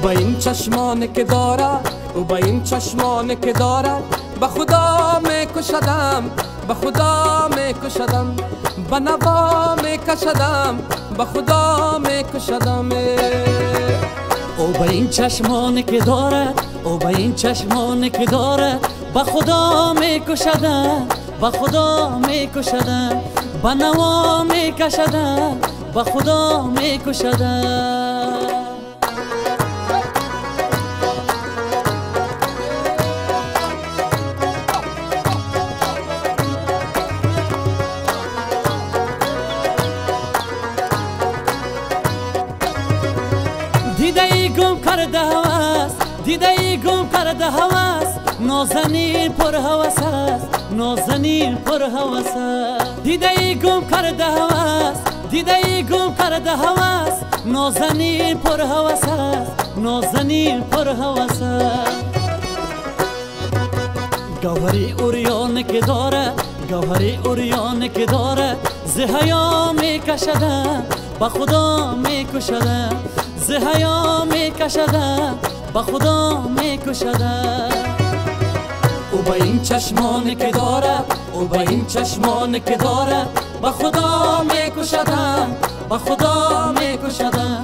با این چشمانی که دارد، او با این چشمانی که دارد، به خدا میکشدم، به خدا میکشدم، به نوا میکشدم، به خدا میکشدم. او با این چشمانی که دارد، او با این چشمانی که دارد، به خدا میکشدم، به خدا میکشدم، به نوا میکشدم، به خدا میکشدم. دیده ای گم کرده هوس، دیده ای گم کرده هوس، نازنین پر هوس است، نازنین پر هوس است. دیده ای گم کرده هوس، دیده ای گم کرده هوس، نازنین پر هوس است، نازنین پر هوس است. گوهری اوریان که دارد، گوهری اوریان که دارد، ز حیا میکشدم، به خدا میکشدم، ز حیا میکشدم، به خدا میکشدم. او با این چشمانی که دارد، او با این چشمانی که دارد، به خدا میکشدم، به خدا میکشدم،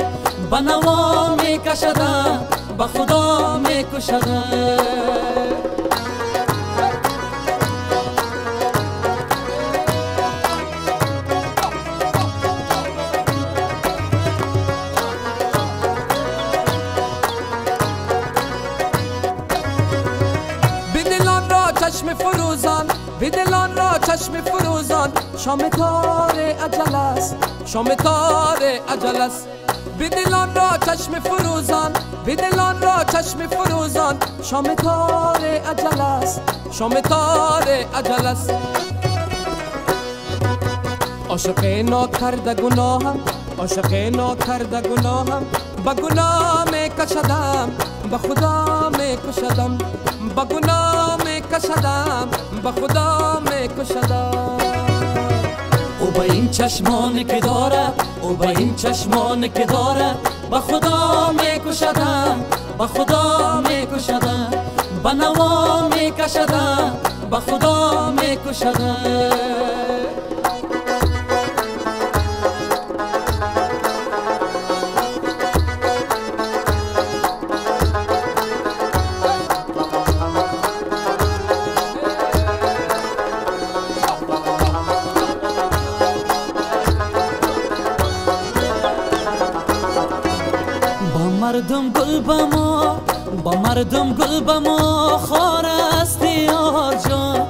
به نوا میکشدم، به خدا میکشدم. چشم فروزان، به دلان را چشم فروزان، شام تار اجل است، شام تار اجل است. به دلان را چشم فروزان، به دلان را چشم فروزان، شام تار اجل است، شام تار اجل است. عاشق ناکرده گناهم، عاشق ناکرده گناهم، به گناه میکشدم، به خدا میکشدم، به گناه میکشدم، به خدا میکشدم. او با این چشمانی که دارد، او با این چشمانی که دارد، به خدا میکشدم، به خدا میکشدم، به نوا میکشدم، به خدا میکشدم. مردم گل به ما، با مردم گل به ما خار است یار جان،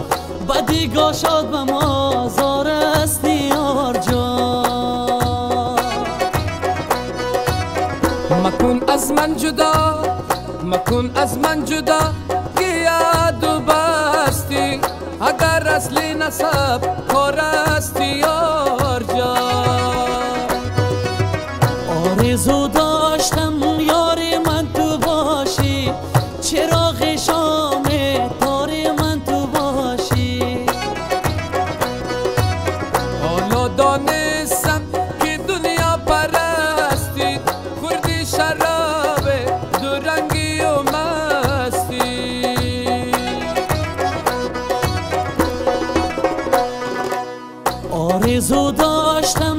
بدی گاشاد به ما زار است یار جان. مکن از من جدا، مکن از من جدا، که یاد و بستی، اگر اصلی نسب کار است یار جان. آرزو داشتم یاری من تو باشی، چراغ شام تاری من تو باشی. حالا دانستم که دنیا پرستی، خوردی شراب دو رنگی و مستی. آرزو داشتم